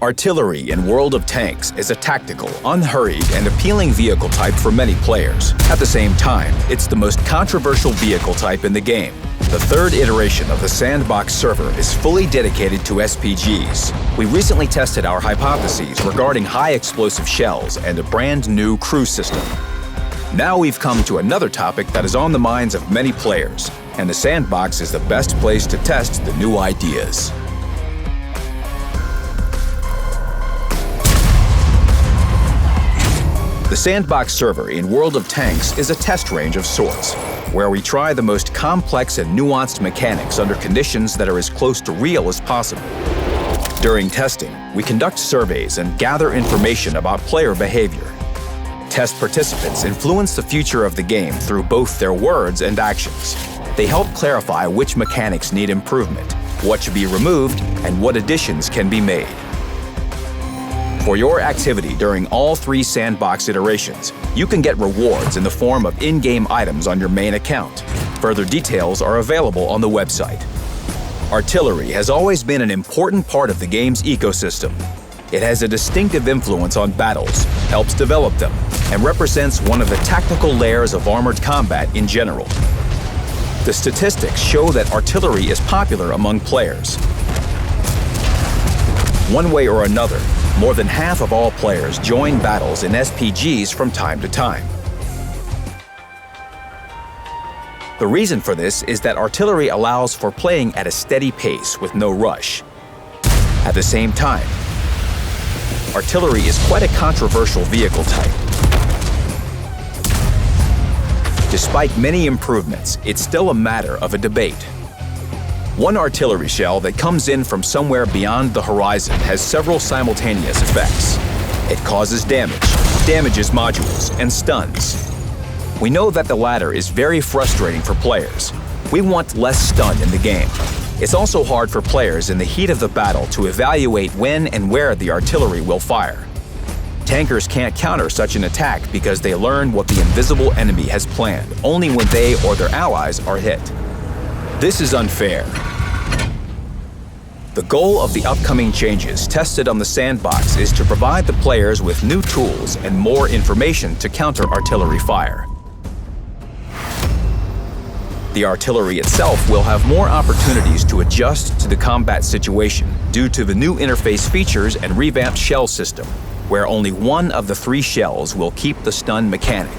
Artillery in World of Tanks is a tactical, unhurried, and appealing vehicle type for many players. At the same time, it's the most controversial vehicle type in the game. The third iteration of the Sandbox server is fully dedicated to SPGs. We recently tested our hypotheses regarding high explosive shells and a brand new crew system. Now we've come to another topic that is on the minds of many players, and the Sandbox is the best place to test the new ideas. The Sandbox server in World of Tanks is a test range of sorts, where we try the most complex and nuanced mechanics under conditions that are as close to real as possible. During testing, we conduct surveys and gather information about player behavior. Test participants influence the future of the game through both their words and actions. They help clarify which mechanics need improvement, what should be removed, and what additions can be made. For your activity during all 3 Sandbox iterations, you can get rewards in the form of in-game items on your main account. Further details are available on the website. Artillery has always been an important part of the game's ecosystem. It has a distinctive influence on battles, helps develop them, and represents one of the tactical layers of armored combat in general. The statistics show that artillery is popular among players. One way or another, more than half of all players join battles in SPGs from time to time. The reason for this is that artillery allows for playing at a steady pace with no rush. At the same time, artillery is quite a controversial vehicle type. Despite many improvements, it's still a matter of a debate. One artillery shell that comes in from somewhere beyond the horizon has several simultaneous effects. It causes damage, damages modules, and stuns. We know that the latter is very frustrating for players. We want less stun in the game. It's also hard for players in the heat of the battle to evaluate when and where the artillery will fire. Tankers can't counter such an attack because they learn what the invisible enemy has planned only when they or their allies are hit. This is unfair. The goal of the upcoming changes tested on the Sandbox is to provide the players with new tools and more information to counter artillery fire. The artillery itself will have more opportunities to adjust to the combat situation due to the new interface features and revamped shell system, where only one of the 3 shells will keep the stun mechanic.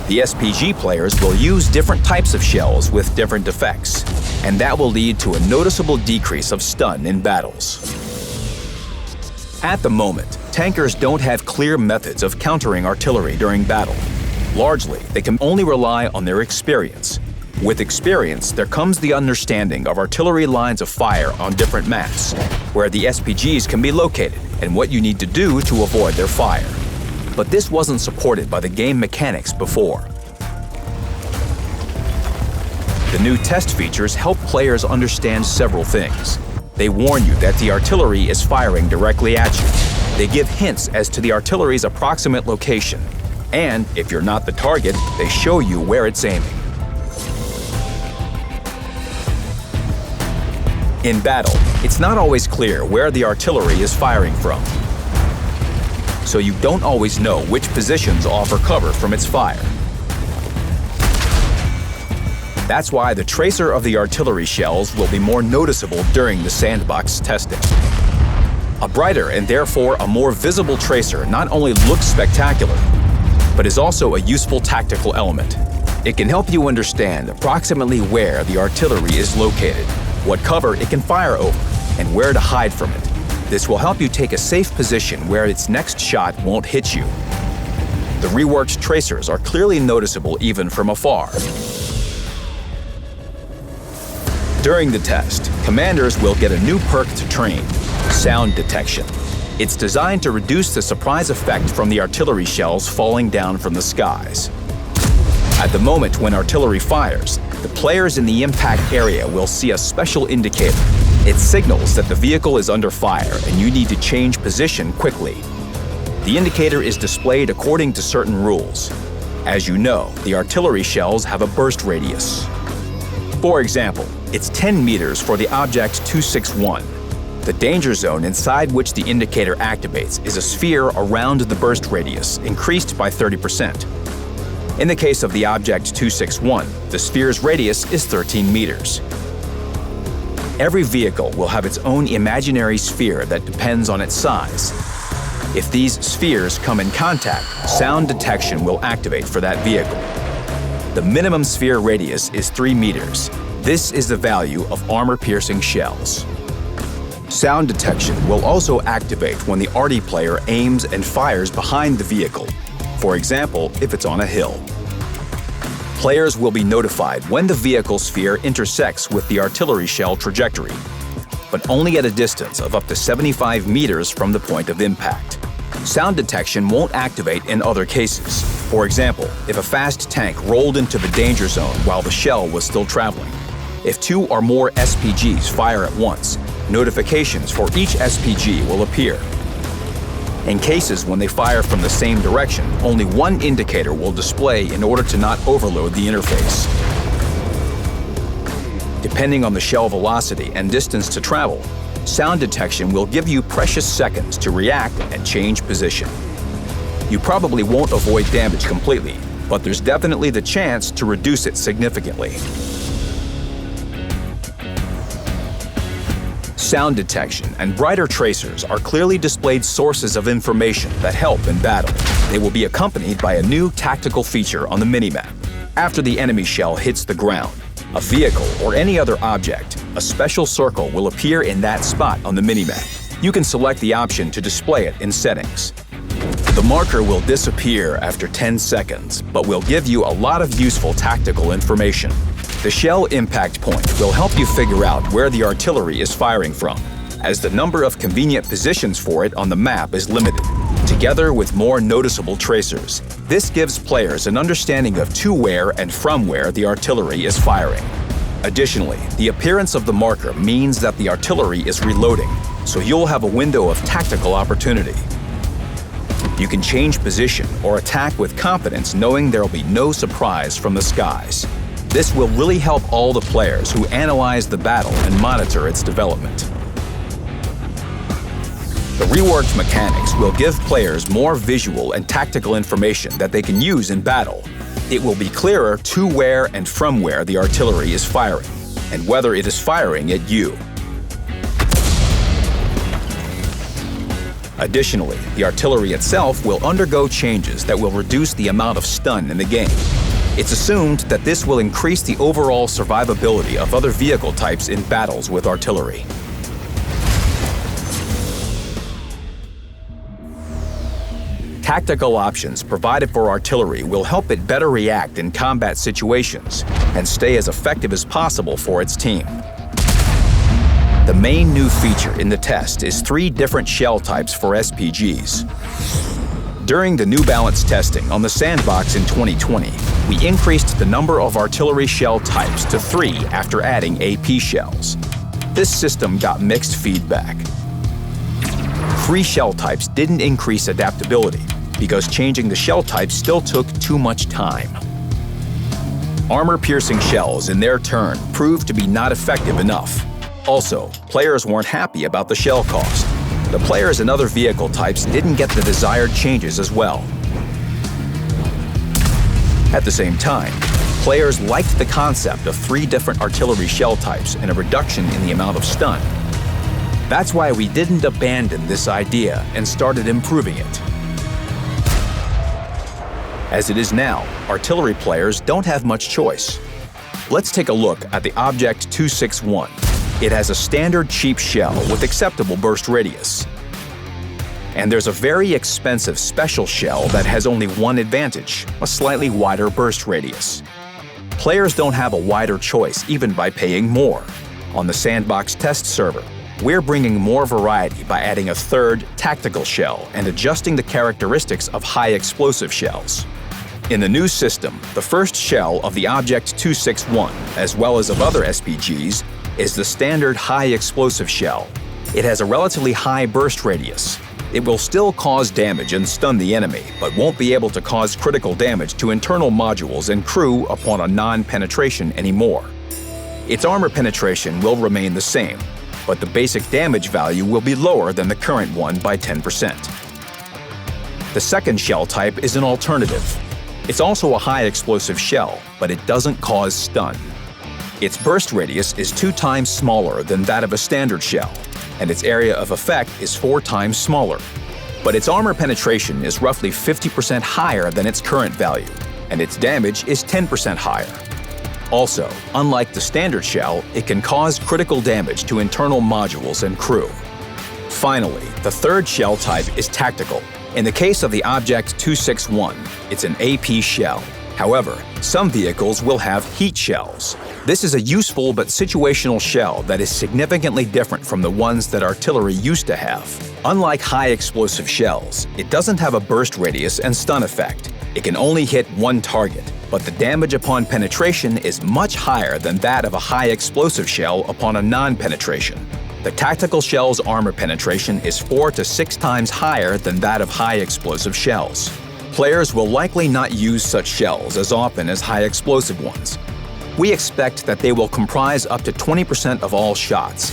The SPG players will use different types of shells with different effects, and that will lead to a noticeable decrease of stun in battles. At the moment, tankers don't have clear methods of countering artillery during battle. Largely, they can only rely on their experience. With experience, there comes the understanding of artillery lines of fire on different maps, where the SPGs can be located, and what you need to do to avoid their fire. But this wasn't supported by the game mechanics before. The new test features help players understand several things. They warn you that the artillery is firing directly at you. They give hints as to the artillery's approximate location. And if you're not the target, they show you where it's aiming. In battle, it's not always clear where the artillery is firing from, so you don't always know which positions offer cover from its fire. That's why the tracer of the artillery shells will be more noticeable during the Sandbox testing. A brighter and therefore a more visible tracer not only looks spectacular, but is also a useful tactical element. It can help you understand approximately where the artillery is located, what cover it can fire over, and where to hide from it. This will help you take a safe position where its next shot won't hit you. The reworked tracers are clearly noticeable even from afar. During the test, commanders will get a new perk to train, sound detection. It's designed to reduce the surprise effect from the artillery shells falling down from the skies. At the moment when artillery fires, the players in the impact area will see a special indicator. It signals that the vehicle is under fire and you need to change position quickly. The indicator is displayed according to certain rules. As you know, the artillery shells have a burst radius. For example, it's 10 meters for the Object 261. The danger zone inside which the indicator activates is a sphere around the burst radius, increased by 30%. In the case of the object 261, the sphere's radius is 13 meters. Every vehicle will have its own imaginary sphere that depends on its size. If these spheres come in contact, sound detection will activate for that vehicle. The minimum sphere radius is 3 meters. This is the value of armor-piercing shells. Sound detection will also activate when the arty player aims and fires behind the vehicle, for example, if it's on a hill. Players will be notified when the vehicle sphere intersects with the artillery shell trajectory, but only at a distance of up to 75 meters from the point of impact. Sound detection won't activate in other cases. For example, if a fast tank rolled into the danger zone while the shell was still traveling. If 2 or more SPGs fire at once, notifications for each SPG will appear. In cases when they fire from the same direction, only one indicator will display in order to not overload the interface. Depending on the shell velocity and distance to travel, sound detection will give you precious seconds to react and change position. You probably won't avoid damage completely, but there's definitely the chance to reduce it significantly. Sound detection and brighter tracers are clearly displayed sources of information that help in battle. They will be accompanied by a new tactical feature on the minimap. After the enemy shell hits the ground, a vehicle, or any other object, a special circle will appear in that spot on the minimap. You can select the option to display it in settings. The marker will disappear after 10 seconds, but will give you a lot of useful tactical information. The shell impact point will help you figure out where the artillery is firing from, as the number of convenient positions for it on the map is limited, together with more noticeable tracers. This gives players an understanding of to where and from where the artillery is firing. Additionally, the appearance of the marker means that the artillery is reloading, so you'll have a window of tactical opportunity. You can change position or attack with confidence knowing there'll be no surprise from the skies. This will really help all the players who analyze the battle and monitor its development. The reworked mechanics will give players more visual and tactical information that they can use in battle. It will be clearer to where and from where the artillery is firing, and whether it is firing at you. Additionally, the artillery itself will undergo changes that will reduce the amount of stun in the game. It's assumed that this will increase the overall survivability of other vehicle types in battles with artillery. Tactical options provided for artillery will help it better react in combat situations and stay as effective as possible for its team. The main new feature in the test is 3 different shell types for SPGs. During the New Balance testing on the Sandbox in 2020, we increased the number of artillery shell types to 3 after adding AP shells. This system got mixed feedback. 3 shell types didn't increase adaptability because changing the shell type still took too much time. Armor-piercing shells, in their turn, proved to be not effective enough. Also, players weren't happy about the shell cost. The players in other vehicle types didn't get the desired changes as well. At the same time, players liked the concept of 3 different artillery shell types and a reduction in the amount of stun. That's why we didn't abandon this idea and started improving it. As it is now, artillery players don't have much choice. Let's take a look at the Object 261. It has a standard cheap shell with acceptable burst radius. And there's a very expensive special shell that has only one advantage, a slightly wider burst radius. Players don't have a wider choice even by paying more. On the Sandbox test server, we're bringing more variety by adding a 3rd tactical shell and adjusting the characteristics of high explosive shells. In the new system, the first shell of the Object 261, as well as of other SPGs, is the standard high explosive shell. It has a relatively high burst radius. It will still cause damage and stun the enemy, but won't be able to cause critical damage to internal modules and crew upon a non-penetration anymore. Its armor penetration will remain the same, but the basic damage value will be lower than the current one by 10%. The second shell type is an alternative. It's also a high explosive shell, but it doesn't cause stun. Its burst radius is 2 times smaller than that of a standard shell, and its area of effect is 4 times smaller. But its armor penetration is roughly 50% higher than its current value, and its damage is 10% higher. Also, unlike the standard shell, it can cause critical damage to internal modules and crew. Finally, the third shell type is tactical. In the case of the Object 261, it's an AP shell. However, some vehicles will have heat shells. This is a useful but situational shell that is significantly different from the ones that artillery used to have. Unlike high explosive shells, it doesn't have a burst radius and stun effect. It can only hit one target, but the damage upon penetration is much higher than that of a high explosive shell upon a non-penetration. The tactical shell's armor penetration is 4 to 6 times higher than that of high explosive shells. Players will likely not use such shells as often as high explosive ones. We expect that they will comprise up to 20% of all shots.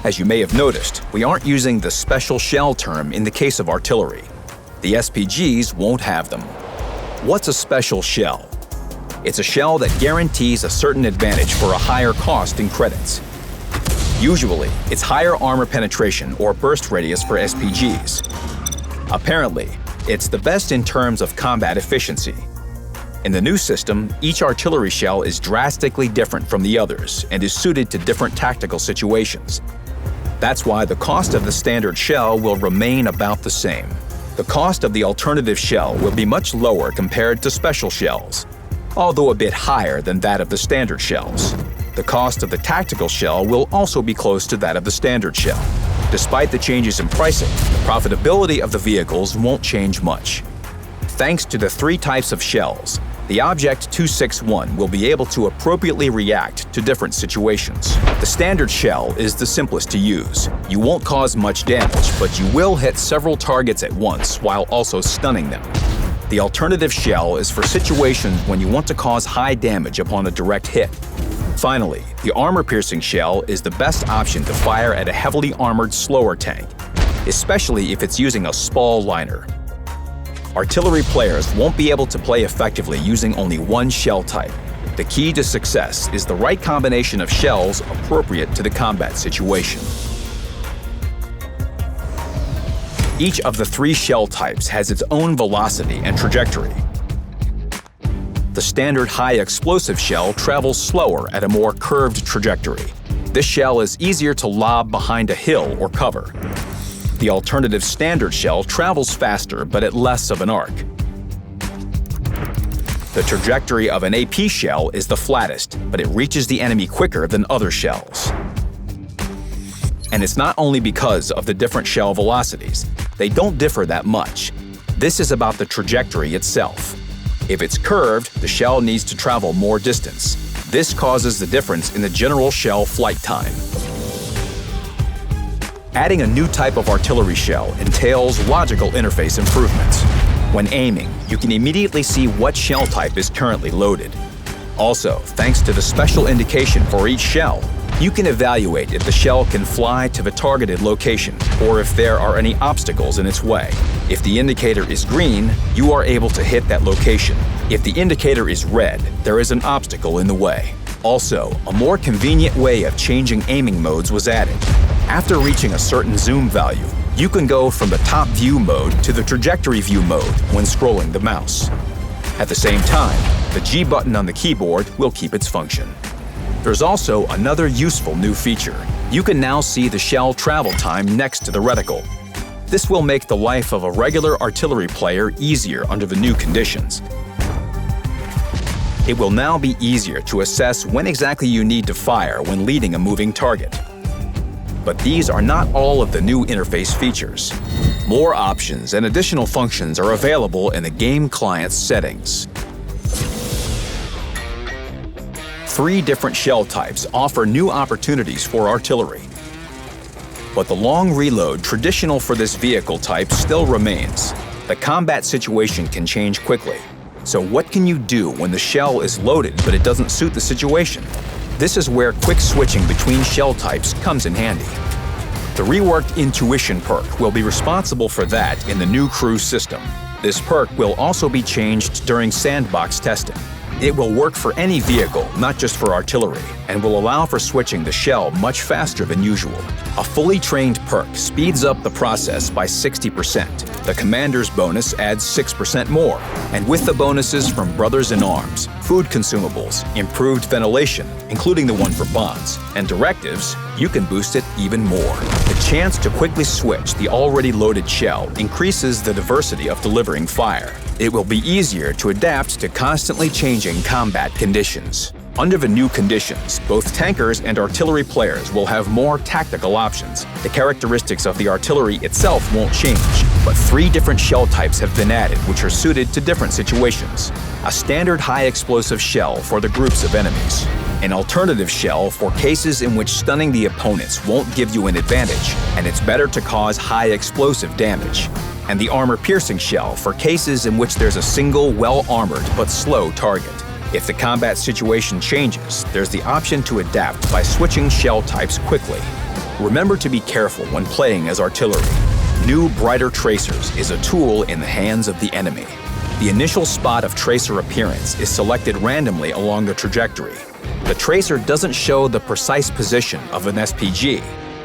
As you may have noticed, we aren't using the special shell term in the case of artillery. The SPGs won't have them. What's a special shell? It's a shell that guarantees a certain advantage for a higher cost in credits. Usually, it's higher armor penetration or burst radius for SPGs. Apparently, it's the best in terms of combat efficiency. In the new system, each artillery shell is drastically different from the others and is suited to different tactical situations. That's why the cost of the standard shell will remain about the same. The cost of the alternative shell will be much lower compared to special shells, although a bit higher than that of the standard shells. The cost of the tactical shell will also be close to that of the standard shell. Despite the changes in pricing, the profitability of the vehicles won't change much. Thanks to the 3 types of shells, the Object 261 will be able to appropriately react to different situations. The standard shell is the simplest to use. You won't cause much damage, but you will hit several targets at once while also stunning them. The alternative shell is for situations when you want to cause high damage upon a direct hit. Finally, the armor-piercing shell is the best option to fire at a heavily armored slower tank, especially if it's using a SPAL liner. Artillery players won't be able to play effectively using only one shell type. The key to success is the right combination of shells appropriate to the combat situation. Each of the 3 shell types has its own velocity and trajectory. The standard high explosive shell travels slower at a more curved trajectory. This shell is easier to lob behind a hill or cover. The alternative standard shell travels faster but at less of an arc. The trajectory of an AP shell is the flattest, but it reaches the enemy quicker than other shells. And it's not only because of the different shell velocities. They don't differ that much. This is about the trajectory itself. If it's curved, the shell needs to travel more distance. This causes the difference in the general shell flight time. Adding a new type of artillery shell entails logical interface improvements. When aiming, you can immediately see what shell type is currently loaded. Also, thanks to the special indication for each shell, you can evaluate if the shell can fly to the targeted location or if there are any obstacles in its way. If the indicator is green, you are able to hit that location. If the indicator is red, there is an obstacle in the way. Also, a more convenient way of changing aiming modes was added. After reaching a certain zoom value, you can go from the top view mode to the trajectory view mode when scrolling the mouse. At the same time, the G button on the keyboard will keep its function. There's also another useful new feature. You can now see the shell travel time next to the reticle. This will make the life of a regular artillery player easier under the new conditions. It will now be easier to assess when exactly you need to fire when leading a moving target. But these are not all of the new interface features. More options and additional functions are available in the game client's settings. 3 different shell types offer new opportunities for artillery. But the long reload traditional for this vehicle type still remains. The combat situation can change quickly. So what can you do when the shell is loaded but it doesn't suit the situation? This is where quick switching between shell types comes in handy. The reworked Intuition perk will be responsible for that in the new crew system. This perk will also be changed during Sandbox testing. It will work for any vehicle, not just for artillery, and will allow for switching the shell much faster than usual. A fully trained perk speeds up the process by 60%. The commander's bonus adds 6% more. And with the bonuses from Brothers in Arms, food consumables, improved ventilation, including the one for bombs, and directives, you can boost it even more. The chance to quickly switch the already loaded shell increases the diversity of delivering fire. It will be easier to adapt to constantly changing combat conditions. Under the new conditions, both tankers and artillery players will have more tactical options. The characteristics of the artillery itself won't change, but 3 different shell types have been added which are suited to different situations. A standard high-explosive shell for the groups of enemies. An alternative shell for cases in which stunning the opponents won't give you an advantage, and it's better to cause high-explosive damage. And the armor-piercing shell for cases in which there's a single, well-armored but slow target. If the combat situation changes, there's the option to adapt by switching shell types quickly. Remember to be careful when playing as artillery. New Brighter Tracers is a tool in the hands of the enemy. The initial spot of tracer appearance is selected randomly along the trajectory. The tracer doesn't show the precise position of an SPG,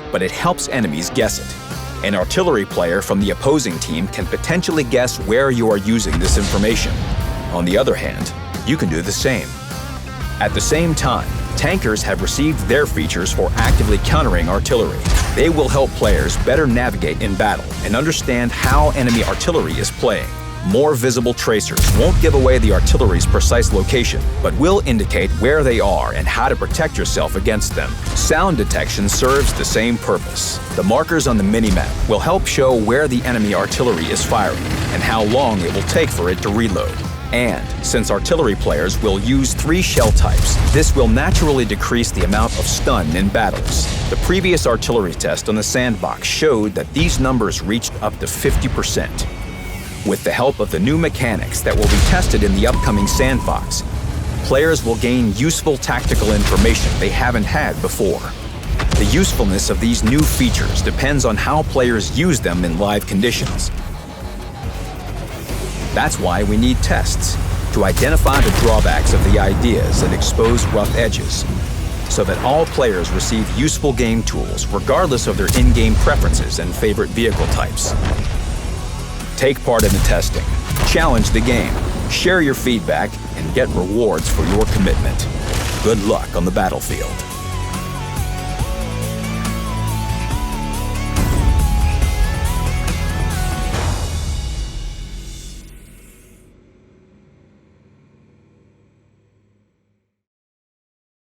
but it helps enemies guess it. An artillery player from the opposing team can potentially guess where you are using this information. On the other hand, you can do the same. At the same time, tankers have received their features for actively countering artillery. They will help players better navigate in battle and understand how enemy artillery is playing. More visible tracers won't give away the artillery's precise location, but will indicate where they are and how to protect yourself against them. Sound detection serves the same purpose. The markers on the minimap will help show where the enemy artillery is firing and how long it will take for it to reload. And since artillery players will use 3 shell types, this will naturally decrease the amount of stun in battles. The previous artillery test on the Sandbox showed that these numbers reached up to 50%. With the help of the new mechanics that will be tested in the upcoming Sandbox, players will gain useful tactical information they haven't had before. The usefulness of these new features depends on how players use them in live conditions. That's why we need tests, to identify the drawbacks of the ideas and expose rough edges, so that all players receive useful game tools regardless of their in-game preferences and favorite vehicle types. Take part in the testing, challenge the game, share your feedback, and get rewards for your commitment. Good luck on the battlefield.